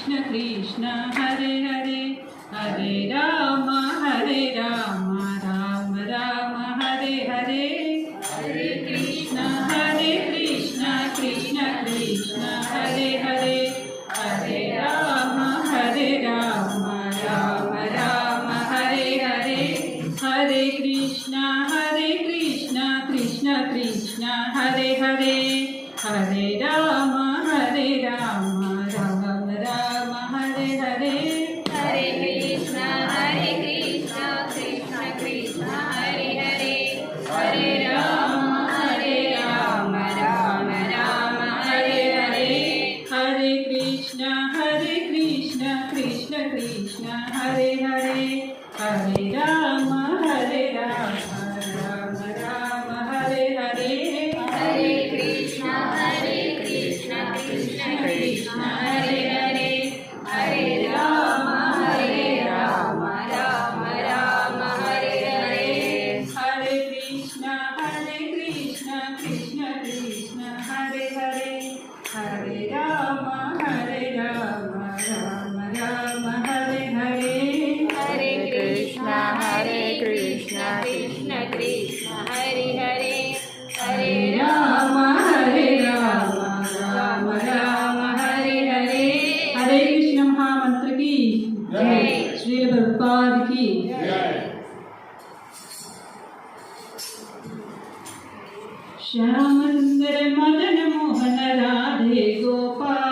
कृष्ण कृष्ण हरे हरे हरे राम राम राम हरे हरे हरे कृष्ण कृष्ण कृष्ण हरे हरे हरे राम राम राम हरे हरे हरे कृष्ण कृष्ण कृष्ण हरे हरे हरे राम राम राम हरे हरे हरे कृष्णा कृष्ण कृष्ण हरे हरे हरे राम राम राम हरे हरे हरे कृष्ण कृष्ण कृष्ण हरे हरे हरे राम राम राम हरे हरे हरे कृष्णा कृष्ण कृष्ण हरे हरे हरे राम राम राम हरे हरे हरे कृष्ण कृष्ण कृष्ण हरे हरे हरे राम राम राम हरे हरे हरे कृष्णा कृष्ण कृष्ण हरे हरे हरे राम राम राम हरे हरे हरे कृष्ण महामंत्र की जय। श्रील प्रभुपाद की श्याम सुंदर मदन मोहन राधे गोपाल